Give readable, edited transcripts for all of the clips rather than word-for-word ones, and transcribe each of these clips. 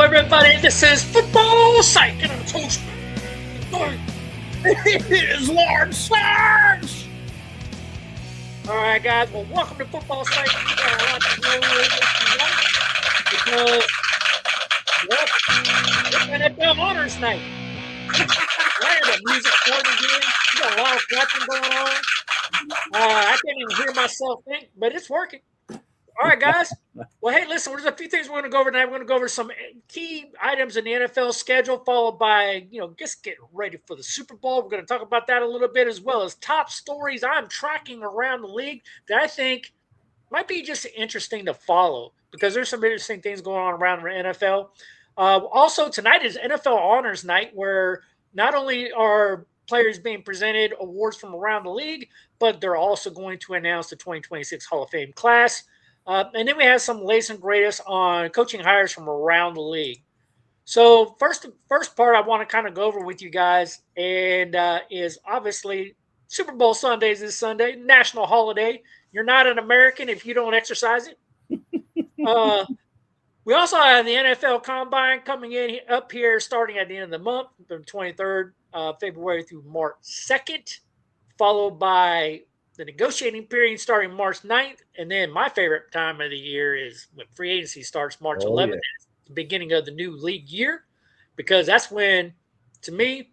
everybody. This is Football Psyche, and I'm Coach. It is Lord Sarge. All right, guys. Well, welcome to Football Psyche. We got a lot to know because it's NFL Honors Night. Right, the music starting again. We got a lot of clapping going on. I can't even hear myself think, but it's working. All right, guys. Well, hey, listen, there's a few things we're going to go over tonight. We're going to go over some key items in the NFL schedule, followed by, just getting ready for the Super Bowl. We're going to talk about that a little bit, as well as top stories I'm tracking around the league that I think might be just interesting to follow because there's some interesting things going on around the NFL. Also, tonight is NFL Honors Night, where not only are players being presented awards from around the league, but they're also going to announce the 2026 Hall of Fame class. And then we have some latest and greatest on coaching hires from around the league. So first part I want to kind of go over with you guys and is obviously Super Bowl Sundays this Sunday, national holiday. You're not an American if you don't exercise it. We also have the NFL Combine coming in up here starting at the end of the month, from 23rd February through March 2nd, followed by the negotiating period starting March 9th. And then my favorite time of the year is when free agency starts March 11th. Yeah. It's the beginning of the new league year, because that's when, to me,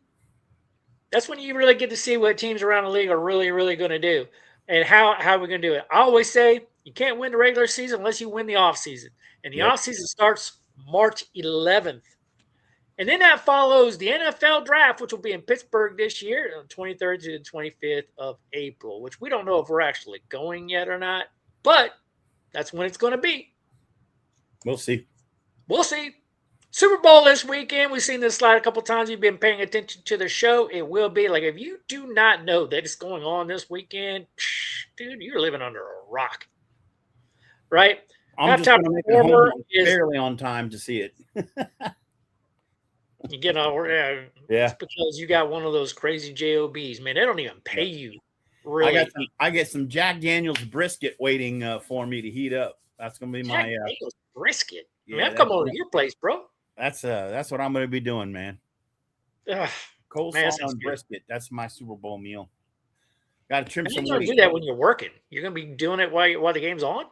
that's when you really get to see what teams around the league are really, really going to do and how we're going to do it. I always say you can't win the regular season unless you win the offseason. And the offseason starts March 11th. And then that follows the NFL draft, which will be in Pittsburgh this year on the 23rd to the 25th of April, which we don't know if we're actually going yet or not, but that's when it's going to be. We'll see. We'll see. Super Bowl this weekend. We've seen this slide a couple times. You've been paying attention to the show. It will be like, if you do not know that it's going on this weekend, dude, you're living under a rock, right? I'm just going to make it home barely on time to see it. You get it's because you got one of those crazy JOBs, man. They don't even pay you. Really, I get some Jack Daniels brisket waiting for me to heat up. That's gonna be Jack Daniels brisket. Yeah, man, I've come over to your place, bro. That's what I'm gonna be doing, man. Coleslaw and brisket. That's my Super Bowl meal. Got to trim some. You don't do that when you're working. You're gonna be doing it while the game's on.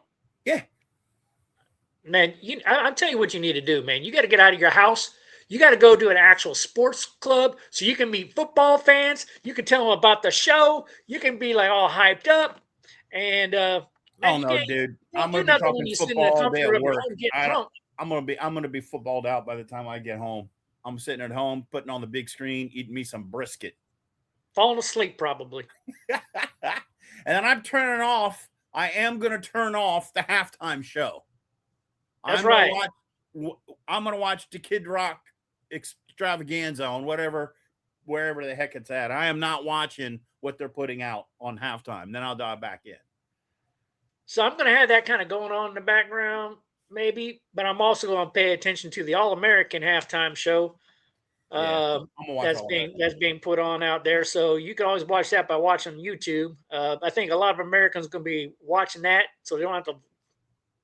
Yeah, man. I'll tell you what you need to do, man. You got to get out of your house. You got to go to an actual sports club so you can meet football fans. You can tell them about the show. You can be like all hyped up. And man, dude, I'm gonna be talking football all day at work. I'm gonna be footballed out by the time I get home. I'm sitting at home, putting on the big screen, eating me some brisket, falling asleep probably. And then I'm turning off. I am gonna turn off the halftime show. That's right. I'm gonna watch the Kid Rock extravaganza on wherever the heck it's at. I am not watching what they're putting out on halftime. Then I'll dive back in. So I'm going to have that kind of going on in the background, maybe, but I'm also going to pay attention to the All-American halftime show that's being put on out there. So you can always watch that by watching YouTube. I think a lot of Americans are going to be watching that, so they don't have to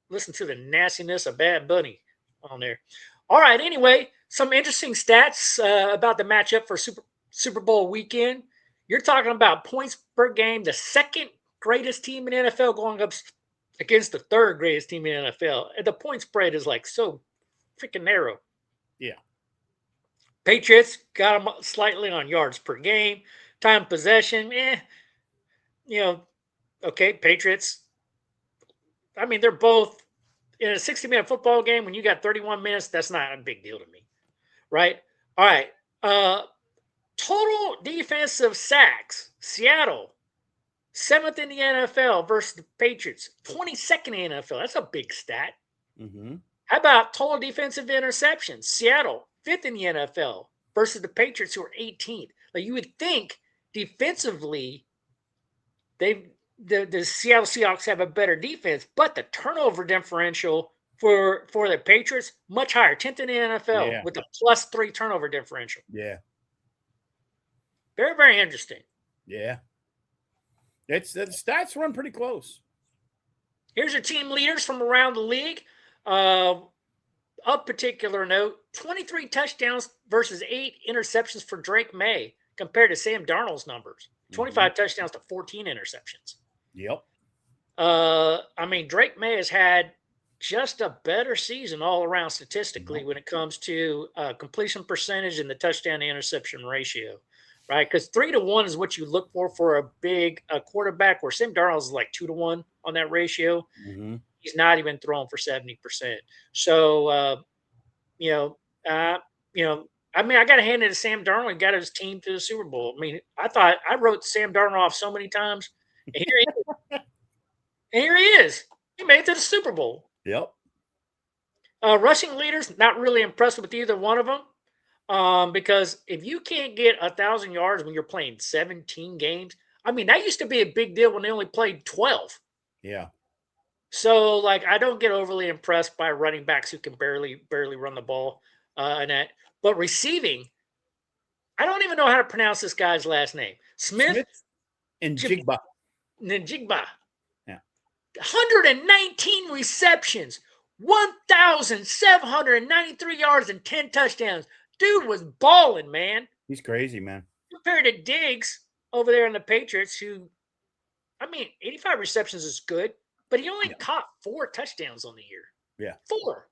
listen to the nastiness of Bad Bunny on there. All right, anyway, some interesting stats about the matchup for Super Bowl weekend. You're talking about points per game, the second greatest team in the NFL going up against the third greatest team in the NFL. And the point spread is like so freaking narrow. Yeah. Patriots got them slightly on yards per game. Time possession, okay, Patriots. I mean, they're both in a 60-minute football game. When you got 31 minutes, that's not a big deal to me, right? All right. Total defensive sacks, Seattle, 7th in the NFL versus the Patriots, 22nd in the NFL. That's a big stat. Mm-hmm. How about total defensive interceptions? Seattle, 5th in the NFL versus the Patriots, who are 18th. Like, you would think defensively, the Seattle Seahawks have a better defense, but the turnover differential for the Patriots, much higher, 10th in the NFL with a +3 turnover differential. Yeah. Very, very interesting. Yeah. The stats run pretty close. Here's your team leaders from around the league. of particular note, 23 touchdowns versus 8 interceptions for Drake May compared to Sam Darnold's numbers. 25 touchdowns to 14 interceptions. Yep. I mean, Drake May has had just a better season all around statistically when it comes to completion percentage and the touchdown to interception ratio, right? Because 3-1 is what you look for a big quarterback, where Sam Darnold is like 2-1 on that ratio. Mm-hmm. He's not even throwing for 70%. So, you know, I mean, I got to hand it to Sam Darnold. He got his team to the Super Bowl. I mean, I wrote Sam Darnold off so many times, and here he is. He made it to the Super Bowl. Yep. Rushing leaders, not really impressed with either one of them, because if you can't get 1,000 yards when you're playing 17 games, I mean, that used to be a big deal when they only played 12. Yeah. So, like, I don't get overly impressed by running backs who can barely run the ball, and that. But receiving, I don't even know how to pronounce this guy's last name. Smith and Jigba. Njigba. Yeah. 119 receptions, 1,793 yards, and 10 touchdowns. Dude was balling, man. He's crazy, man. Compared to Diggs over there in the Patriots, who, I mean, 85 receptions is good, but he only caught 4 touchdowns on the year. Yeah. 4.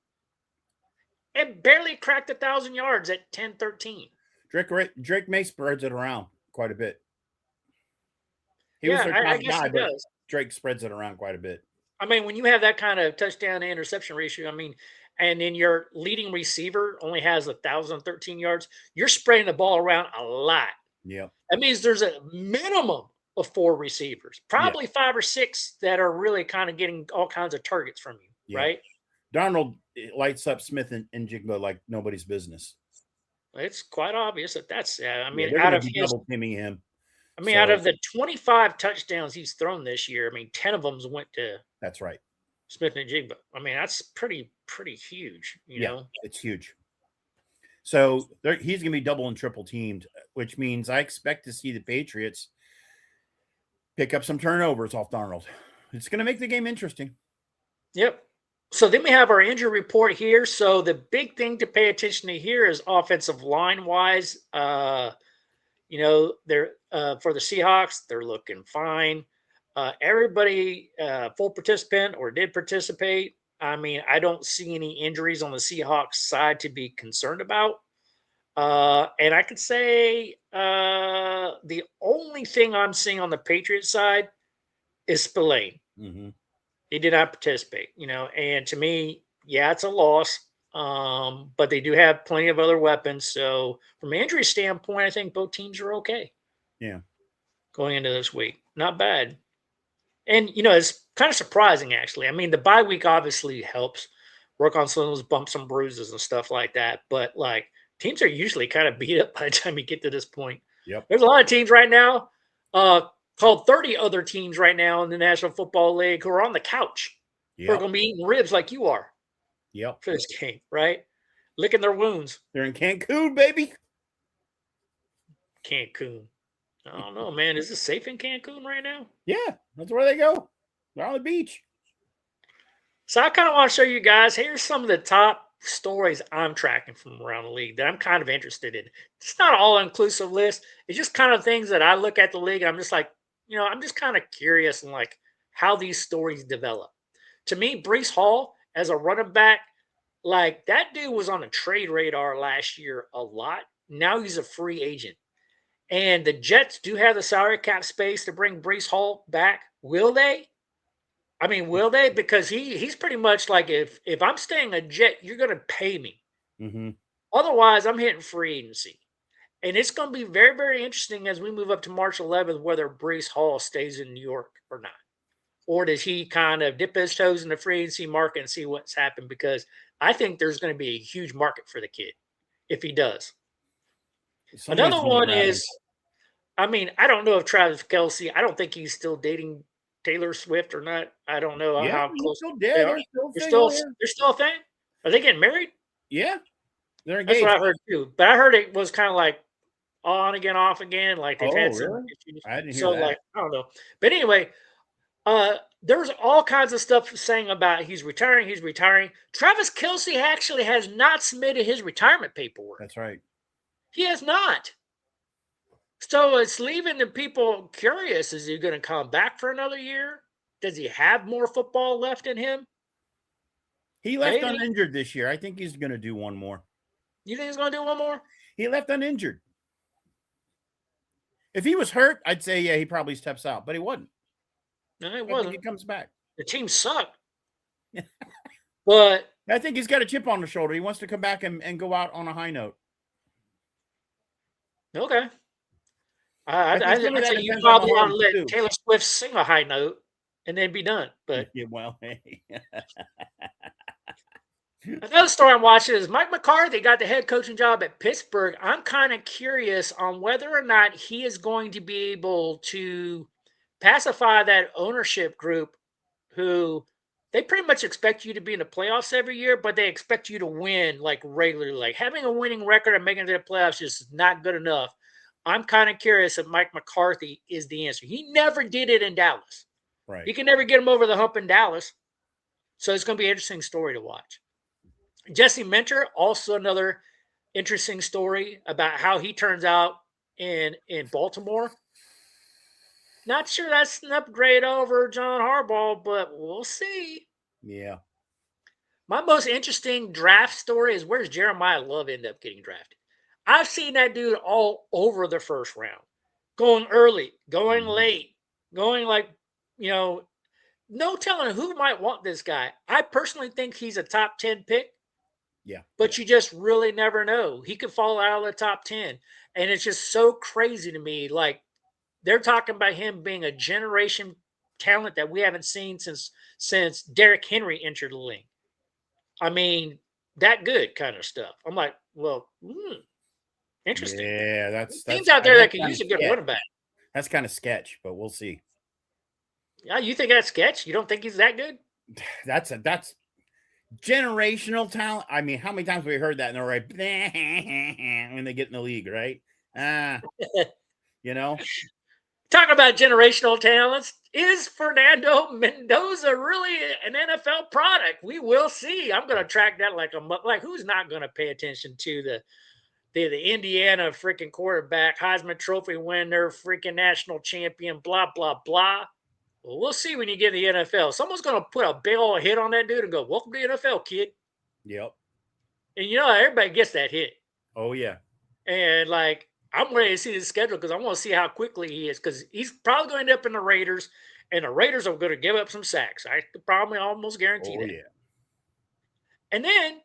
And barely cracked 1,000 yards at 10-13. Drake May spreads it around quite a bit. He Yeah, was their I top guess guy, he but does. Drake spreads it around quite a bit. I mean, when you have that kind of touchdown to interception ratio, I mean, and then your leading receiver only has 1,013 yards, you're spreading the ball around a lot. Yeah. That means there's a minimum of 4 receivers, probably 5 or 6 that are really kind of getting all kinds of targets from you, right? Darnold lights up Smith and Jigba like nobody's business. It's quite obvious that's. I mean, they're out of double teaming him. I mean, out of the 25 touchdowns he's thrown this year, I mean, 10 of them went to. That's right. Smith and Jigba. I mean, that's pretty huge. You know, it's huge. So he's going to be double and triple teamed, which means I expect to see the Patriots pick up some turnovers off Darnold. It's going to make the game interesting. Yep. So then we have our injury report here. So the big thing to pay attention to here is offensive line wise. You know, they're for the Seahawks, they're looking fine. Everybody full participant or did participate. I mean, I don't see any injuries on the Seahawks side to be concerned about. And I could say the only thing I'm seeing on the Patriots side is Spillane. Mm-hmm. He did not participate, you know, and to me, yeah, it's a loss. But they do have plenty of other weapons. So from an injury standpoint, I think both teams are okay. Yeah. Going into this week. Not bad. And, you know, it's kind of surprising, actually. I mean, the bye week obviously helps work on some of those bumps and bruises and stuff like that. But, like, teams are usually kind of beat up by the time you get to this point. Yep. There's a lot of teams right now, called 30 other teams right now in the National Football League who are on the couch. Who are going to be eating ribs like you are. Yep. For this game, right? Licking their wounds. They're in Cancun, baby. Cancun. I don't know, man. Is it safe in Cancun right now? Yeah, that's where they go. They're on the beach. So I kind of want to show you guys, here's some of the top stories I'm tracking from around the league that I'm kind of interested in. It's not an all-inclusive list. It's just kind of things that I look at the league. I'm just like, you know, I'm just kind of curious and like how these stories develop. To me, Breece Hall as a running back, like that dude was on a trade radar last year a lot. Now he's a free agent. And the Jets do have the salary cap space to bring Breece Hall back. Will they? I mean, will they? Because he's pretty much like, if I'm staying a Jet, you're going to pay me. Mm-hmm. Otherwise, I'm hitting free agency. And it's going to be very, very interesting as we move up to March 11th, whether Breece Hall stays in New York or not. Or does he kind of dip his toes in the free agency market and see what's happened? Because I think there's going to be a huge market for the kid if he does. Another one is, I mean, I don't know if Travis Kelce, I don't think he's still dating Taylor Swift or not. I don't know how close they are. They're still a thing? Are they getting married? Yeah. They're engaged. That's what I heard too. But I heard it was kind of like on again, off again. Like they've had some issues. I didn't hear so that. Like, I don't know. But anyway, there's all kinds of stuff saying about he's retiring. He's retiring. Travis Kelce actually has not submitted his retirement paperwork. That's right. He has not. So it's leaving the people curious. Is he going to come back for another year? Does he have more football left in him? He left Maybe. uninjured this year. I think he's going to do one more. You think he's going to do one more? He left uninjured. If he was hurt, I'd say, yeah, he probably steps out, but he wasn't. No, it I wasn't. think he comes back. The team sucked. But I think he's got a chip on the shoulder. He wants to come back and go out on a high note. okay. I think you depends on probably want to Mahomes, let too. Taylor Swift sing a high note and then be done. But Yeah, well, hey. another story I'm watching is Mike McCarthy got the head coaching job at Pittsburgh. I'm kind of curious on whether or not he is going to be able to pacify that ownership group who they pretty much expect you to be in the playoffs every year, but they expect you to win like regularly. Like having a winning record and making it to the playoffs is not good enough. I'm kind of curious if Mike McCarthy is the answer. He never did it in Dallas. Right. He can never get him over the hump in Dallas. So it's going to be an interesting story to watch. Jesse Minter, also another interesting story about how he turns out in Baltimore. Not sure that's an upgrade over John Harbaugh, but we'll see. Yeah. My most interesting draft story is where's Jeremiah Love end up getting drafted. I've seen that dude all over the first round, going early, going late, going like, no telling who might want this guy. I personally think he's a top 10 pick. Yeah. But you just really never know. He could fall out of the top 10. And it's just so crazy to me. Like they're talking about him being a generation talent that we haven't seen since Derrick Henry entered the league. I mean, that good kind of stuff. I'm like, well, interesting. Yeah, that's teams out there that can use a good running back. That's kind of sketch, but we'll see. Yeah, you think that's sketch? You don't think he's that good? That's generational talent. I mean, how many times have we heard that? And they're right when they get in the league, right? Talking about generational talents, is Fernando Mendoza really an NFL product? We will see. I'm going to track that like who's not going to pay attention to the Indiana freaking quarterback, Heisman Trophy winner, freaking national champion, blah, blah, blah. Well, we'll see when you get in the NFL. Someone's going to put a big old hit on that dude and go, welcome to the NFL, kid. Yep. And everybody gets that hit. Oh, yeah. And I'm ready to see his schedule because I want to see how quickly he is because he's probably going to end up in the Raiders, and the Raiders are going to give up some sacks. I could probably almost guarantee that. Yeah. And then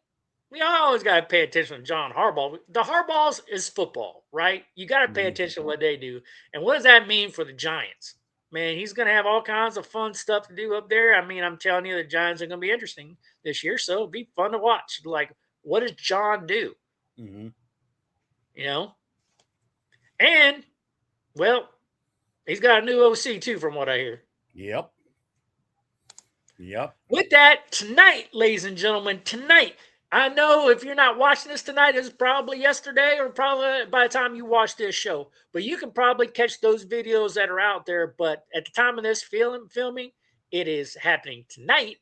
we always got to pay attention to John Harbaugh. The Harbaughs is football, right? You got to pay attention to what they do. And what does that mean for the Giants? Man, he's going to have all kinds of fun stuff to do up there. I mean, I'm telling you, the Giants are going to be interesting this year, so it'll be fun to watch. Like, what does John do? And, well, he's got a new OC, too, from what I hear. Yep. With that, tonight, ladies and gentlemen, I know if you're not watching this tonight, it's probably yesterday or probably by the time you watch this show. But you can probably catch those videos that are out there. But at the time of this filming, it is happening tonight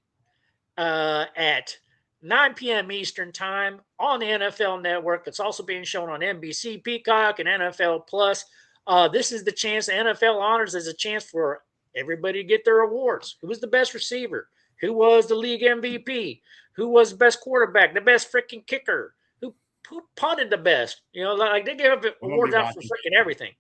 at 9 p.m. Eastern time on the NFL Network. It's also being shown on NBC, Peacock, and NFL Plus. This is the chance. The NFL Honors is a chance for everybody to get their awards. Who was the best receiver? Who was the league MVP? Who was the best quarterback? The best freaking kicker? Who punted the best? They give awards out for freaking everything.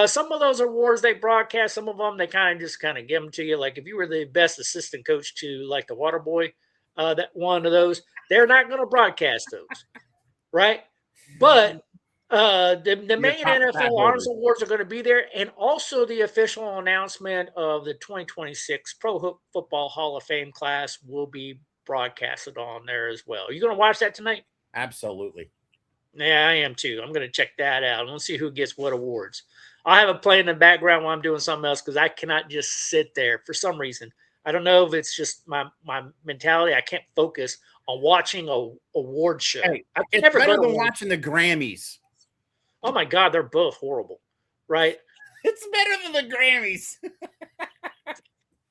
Some of those awards they broadcast. Some of them they kind of give them to you. Like if you were the best assistant coach to like the water boy, that one of those, they're not going to broadcast those, right? But the main NFL Honors Awards are going to be there, and also the official announcement of the 2026 Pro Football Hall of Fame class will be broadcasted on there as well. Are you going to watch that tonight? Absolutely. Yeah, I am too. I'm going to check that out. Let's see who gets what awards. I'll have it playing in the background while I'm doing something else because I cannot just sit there for some reason. I don't know if it's just my mentality. I can't focus on watching a award show. Hey, it's better than watching the Grammys. Oh my God, they're both horrible, right? It's better than the Grammys.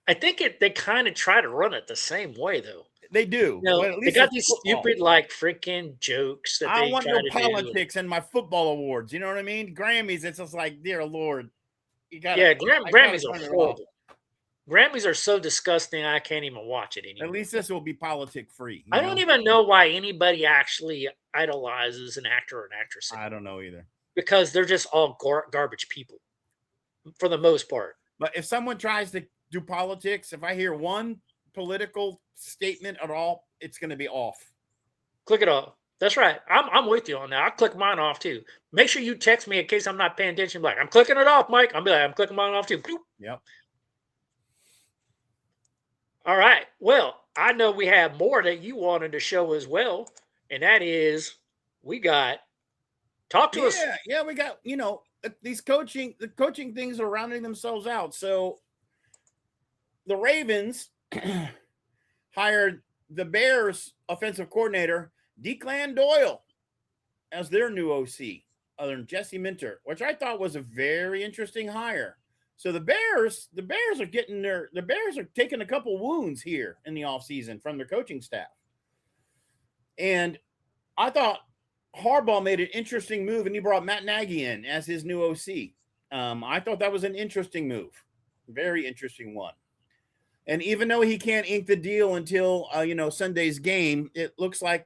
I think they kind of try to run it the same way though. They do. You know, But at they least got it's these football. stupid like freaking jokes that I don't they want try no to do. politics in my football awards. You know what I mean? Grammys, it's just like, dear Lord, Yeah, I gotta Grammys are turn it off. horrible. Grammys are so disgusting. I can't even watch it At anymore. least this will be politic free. I don't even know why anybody actually idolizes an actor or an actress I anymore don't know either. because they're just all garbage people for the most part. But if someone tries to do politics, if I hear one political statement at all, it's going to be off. Click it off. That's right. I'm with you on that. I'll click mine off too. Make sure you text me in case I'm not paying attention. Like, I'm clicking it off, Mike. I'm like, I'm clicking mine off too. Bloop. Yep. All right. Well, I know we have more that you wanted to show as well, and that is we got talk to us. Yeah, we got, these the coaching things are rounding themselves out. So the Ravens hired the Bears offensive coordinator, Declan Doyle, as their new OC, other than Jesse Minter, which I thought was a very interesting hire. So the Bears are taking a couple wounds here in the offseason from their coaching staff. And I thought Harbaugh made an interesting move, and he brought Matt Nagy in as his new OC. I thought that was an interesting move. Very interesting one. And even though he can't ink the deal until Sunday's game, it looks like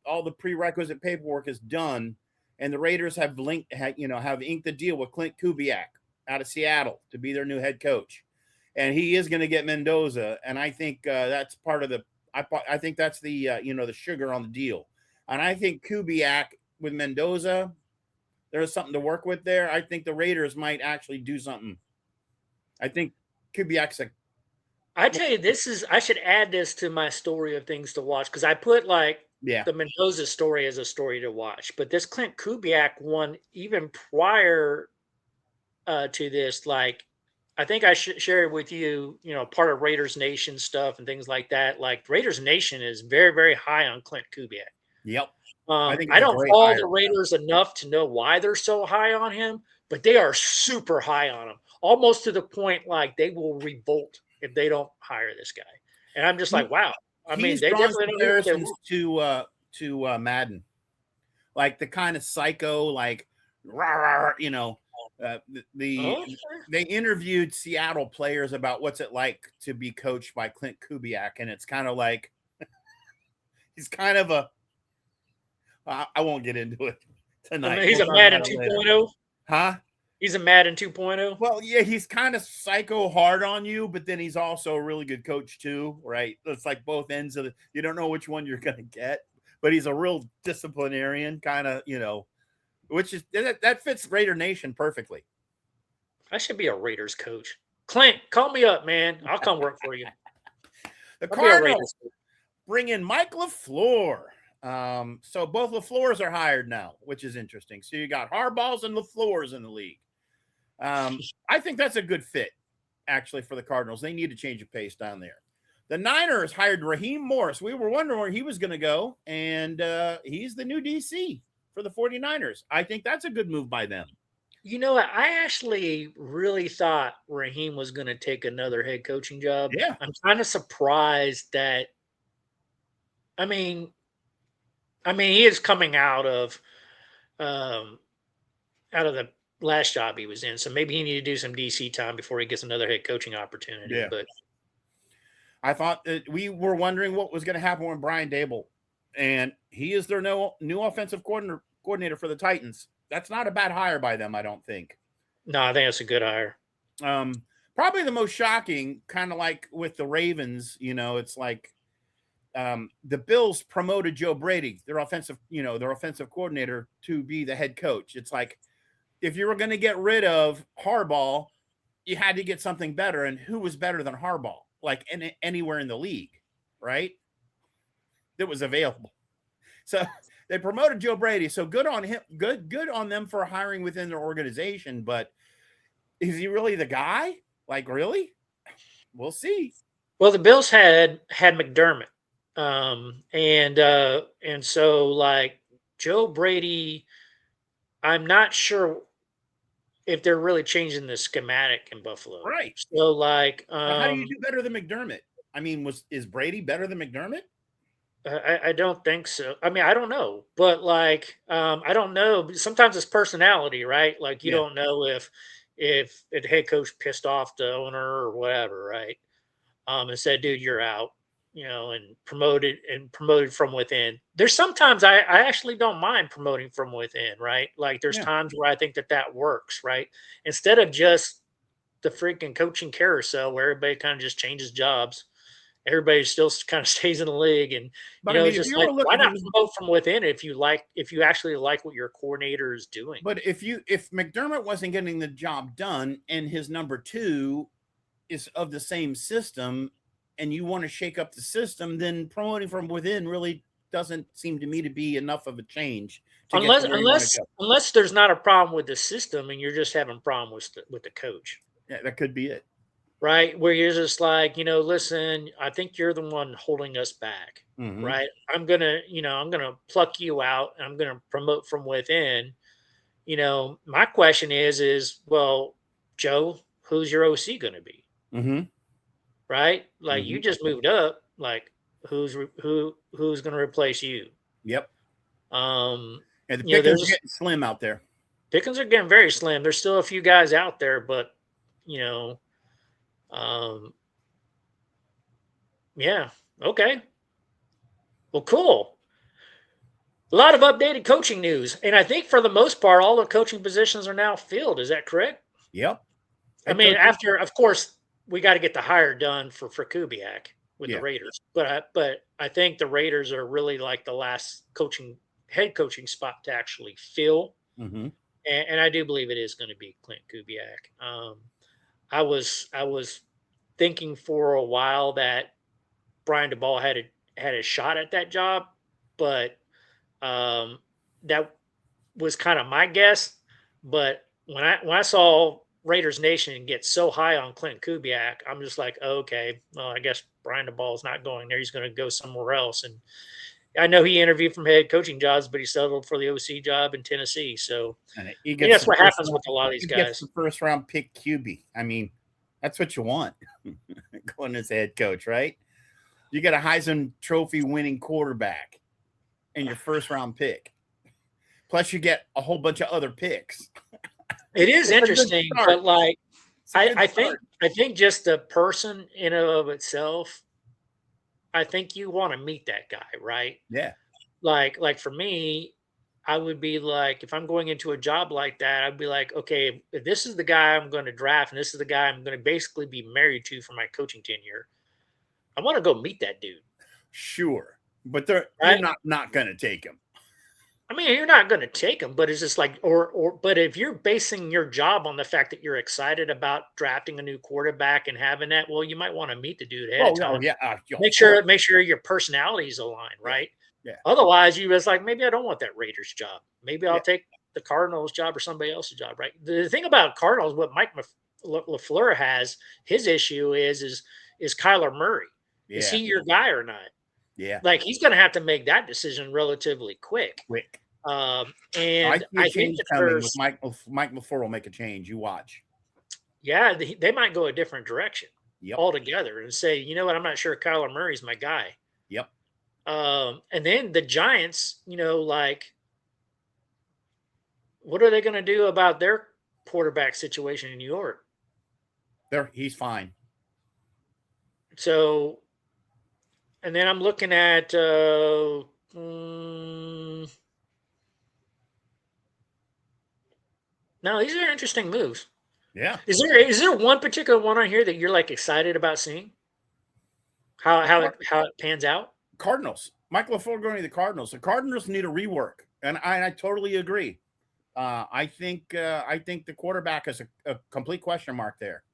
all the prerequisite paperwork is done, and the Raiders have inked the deal with Clint Kubiak out of Seattle to be their new head coach, and he is going to get Mendoza, and I think that's part of the. I think that's the the sugar on the deal, and I think Kubiak with Mendoza, there's something to work with there. I think the Raiders might actually do something. I think Kubiak's I tell you, I should add this to my story of things to watch because I put the Mendoza story as a story to watch. But this Clint Kubiak one, even prior to this, I think I should share it with you, part of Raiders Nation stuff and things like that. Like Raiders Nation is very, very high on Clint Kubiak. Yep. I don't follow the Raiders enough to know why they're so high on him, but they are super high on him, almost to the point like they will revolt if they don't hire this guy. And I'm just like, wow. I mean, they definitely comparisons to Madden, like the kind of psycho, like they interviewed Seattle players about what's it like to be coached by Clint Kubiak, and it's kind of like he's kind of a. I won't get into it tonight. He's a Madden 2.0. Huh? He's a Madden 2.0. Well, yeah, he's kind of psycho hard on you, but then he's also a really good coach too, right? It's like both ends of you don't know which one you're going to get, but he's a real disciplinarian kind of, which is that fits Raider Nation perfectly. I should be a Raiders coach. Clint, call me up, man. I'll come work for you. The Cardinals bring in Mike LaFleur. So both LaFleurs are hired now, which is interesting. So you got Harbaughs and LaFleurs in the league. I think that's a good fit, actually, for the Cardinals. They need to change of pace down there. The Niners hired Raheem Morris. We were wondering where he was going to go, and he's the new DC for the 49ers. I think that's a good move by them. You know what? I actually really thought Raheem was going to take another head coaching job. Yeah. I'm kind of surprised that – I mean, he is coming out of the last job he was in, so maybe he needed to do some DC time before he gets another head coaching opportunity. Yeah. But I thought that we were wondering what was going to happen with Brian Dable, and he is their new offensive coordinator for the Titans. That's not a bad hire by them, I don't think. No, I think that's a good hire. Probably the most shocking, kind of like with the Ravens, it's like the Bills promoted Joe Brady, their offensive coordinator, to be the head coach. It's like if you were going to get rid of Harbaugh, you had to get something better. And who was better than Harbaugh? Like anywhere in the league, right? That was available. So they promoted Joe Brady. So good on him. Good on them for hiring within their organization. But is he really the guy? Like, really? We'll see. Well, the Bills had McDermott. And so like Joe Brady, I'm not sure if they're really changing the schematic in Buffalo. Right. So like, Now, how do you do better than McDermott? I mean, is Brady better than McDermott? I don't think so. I mean, I don't know, but like, I don't know. Sometimes it's personality, right? Like you Yeah. don't know if the head coach pissed off the owner or whatever, right? And said, "Dude, you're out," and promoted from within. There's sometimes I actually don't mind promoting from within, right? Like there's Yeah. times where I think that works, right? Instead of just the freaking coaching carousel where everybody kind of just changes jobs. Everybody still kind of stays in the league, and But I it's mean, if just you like, were why looking not for, promote from within if you actually like what your coordinator is doing? but if McDermott wasn't getting the job done and his number two is of the same system, and you want to shake up the system, then promoting from within really doesn't seem to me to be enough of a change to get Unless to where you want to unless go. unless there's not a problem with the system and you're just having a problem with the coach, Yeah, that could be it. right? Where you're just like, listen, I think you're the one holding us back, Mm-hmm. right? I'm gonna pluck you out and I'm gonna promote from within. My question is, well, Joe, who's your OC gonna be? Mm-hmm. Right? Like Mm-hmm. you just moved up. Like who's going to replace you? Yep. Um, And the pickings are there's getting slim out there. Pickens are getting very slim. There's still a few guys out there, but you know, um, yeah, okay, well, cool. A lot of updated coaching news, and I think for the most part, all the coaching positions are now filled. Is that correct? Yep. I Head mean, coaches. after, of course, we got to get the hire done for Kubiak with the Yeah. Raiders, but I think the Raiders are really like the last head coaching spot to actually fill, Mm-hmm. and I do believe it is going to be Clint Kubiak. I was thinking for a while that Brian DeBall had a shot at that job, but that was kind of my guess. But when I saw Raiders Nation get so high on Clint Kubiak, I'm just like, oh, okay, well, I guess Brian DeBall is not going there. He's going to go somewhere else. And I know he interviewed from head coaching jobs, but he settled for the OC job in Tennessee. So And he I mean, gets that's the what first happens round, with a lot of these he gets guys. the first round pick QB. I mean, that's what you want going as a head coach, right? You get a Heisman Trophy winning quarterback and your first round pick. Plus, you get a whole bunch of other picks. It is It's a good interesting, start. but like It's a good I start. think just the person in and of itself, I think you want to meet that guy, right? Yeah. Like for me, I would be like, if I'm going into a job like that, I'd be like, okay, if this is the guy I'm going to draft, and this is the guy I'm going to basically be married to for my coaching tenure, I want to go meet that dude, Sure. But you're right? not going to take him. I mean, you're not going to take him, but it's just like, but if you're basing your job on the fact that you're excited about drafting a new quarterback and having that, well, you might want to meet the dude ahead of Oh, time. yeah. Make sure your personalities align, Yeah. right? Yeah. Otherwise, you was like, maybe I don't want that Raiders job. Maybe I'll Yeah. take the Cardinals job or somebody else's job, right? The thing about Cardinals, what Mike LaFleur has, his issue is Kyler Murray. Is he Yeah. your guy or not? Yeah. Like he's going to have to make that decision relatively quick. Quick. And see a I think change that coming with there's, Mike LaFleur will make a change. You watch. yeah, they might go a different direction Yep. altogether and say, you know what, I'm not sure Kyler Murray's my guy. Yep. And then the Giants, like, what are they going to do about their quarterback situation in New York? He's fine. So, and then I'm looking at, no, these are interesting moves. Yeah. Is there one particular one on here that you're like excited about seeing? How it pans out? Cardinals. Mike LaFleur going to the Cardinals. The Cardinals need a rework, and I totally agree. I think the quarterback is a complete question mark there.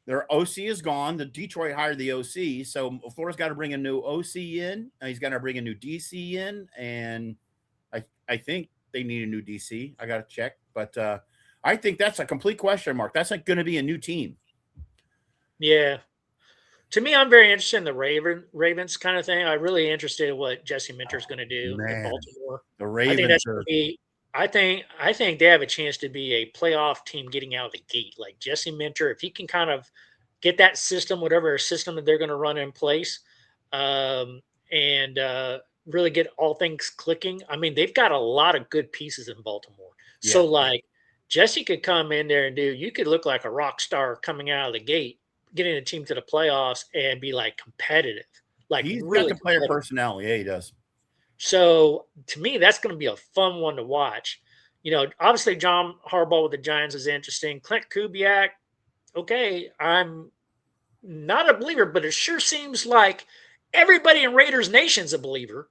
Their OC is gone. The Detroit hired the OC, so LaFleur's got to bring a new OC in. He's got to bring a new DC in, and I think they need a new DC. I got to check, but I think that's a complete question mark. That's like going to be a new team. Yeah. To me, I'm very interested in the Ravens kind of thing. I'm really interested in what Jesse Minter's going to do in Man, Baltimore. the I think Ravens that's going to be. I think they have a chance to be a playoff team getting out of the gate. Like Jesse Minter, if he can kind of get that system, whatever system that they're going to run in place, and really get all things clicking. I mean, they've got a lot of good pieces in Baltimore. Yeah. So like Jesse could come in there and you could look like a rock star coming out of the gate, getting a team to the playoffs and be like competitive. Like He's really got the player competitive. personality. Yeah, he does. So to me, that's going to be a fun one to watch. Obviously John Harbaugh with the Giants is interesting. Clint Kubiak, okay, I'm not a believer, but it sure seems like everybody in Raiders Nation's a believer.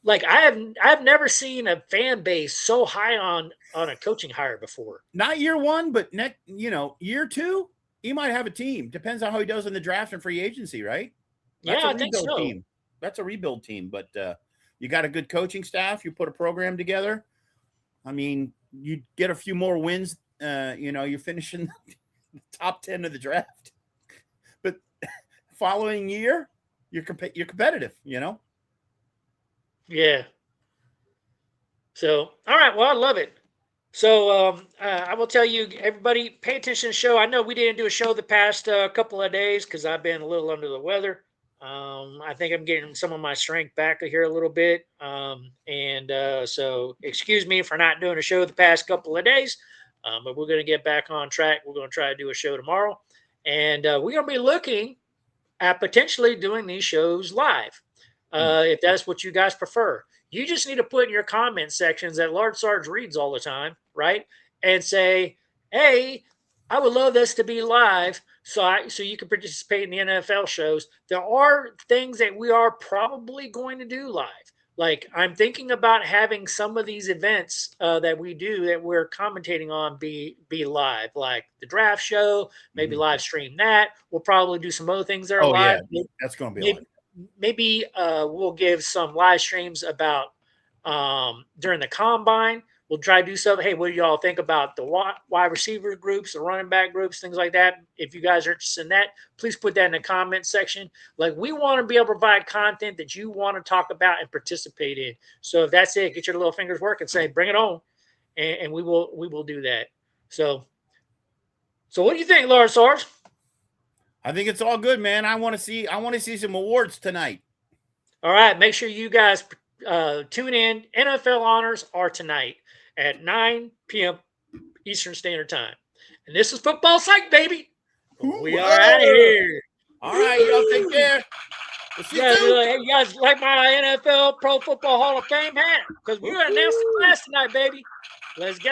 Like I've never seen a fan base so high on a coaching hire before. Not year one, but year two, he might have a team. Depends on how he does in the draft and free agency, right? That's Yeah, a I think rebuild so. team. That's a rebuild team, but you got a good coaching staff. You put a program together. I mean, you get a few more wins. You're finishing the top 10 of the draft. But following year, you're competitive. Yeah. So, all right. Well, I love it. So, I will tell you, everybody, pay attention to the show. I know we didn't do a show the past couple of days because I've been a little under the weather. I think I'm getting some of my strength back here a little bit. So excuse me for not doing a show the past couple of days. But we're going to get back on track. We're going to try to do a show tomorrow. And we're going to be looking at potentially doing these shows live. If that's what you guys prefer. You just need to put in your comment sections that Large Sarge reads all the time, right? And say, hey, I would love this to be live so you can participate in the NFL shows. There are things that we are probably going to do live. Like I'm thinking about having some of these events that we do that we're commentating on be live, like the draft show, maybe live stream that. We'll probably do some other things that are live. Yeah, that's going to be live. Maybe we'll give some live streams about during the combine. We'll try to do something. Hey, what do y'all think about the wide receiver groups, the running back groups, things like that? If you guys are interested in that, please put that in the comment section. Like we want to be able to provide content that you want to talk about and participate in. So if that's it, get your little fingers working. Say, bring it on, and we will do that. So what do you think, Lars Sarge? I think it's all good, man. I want to see some awards tonight. All right, make sure you guys tune in. NFL honors are tonight at 9 p.m. Eastern Standard Time. And this is Football Psyche, baby. We are out of here. All right, y'all take care. We'll see you soon. Hey, you guys like my NFL Pro Football Hall of Fame hat? Because we're going to announce the class tonight, baby. Let's go.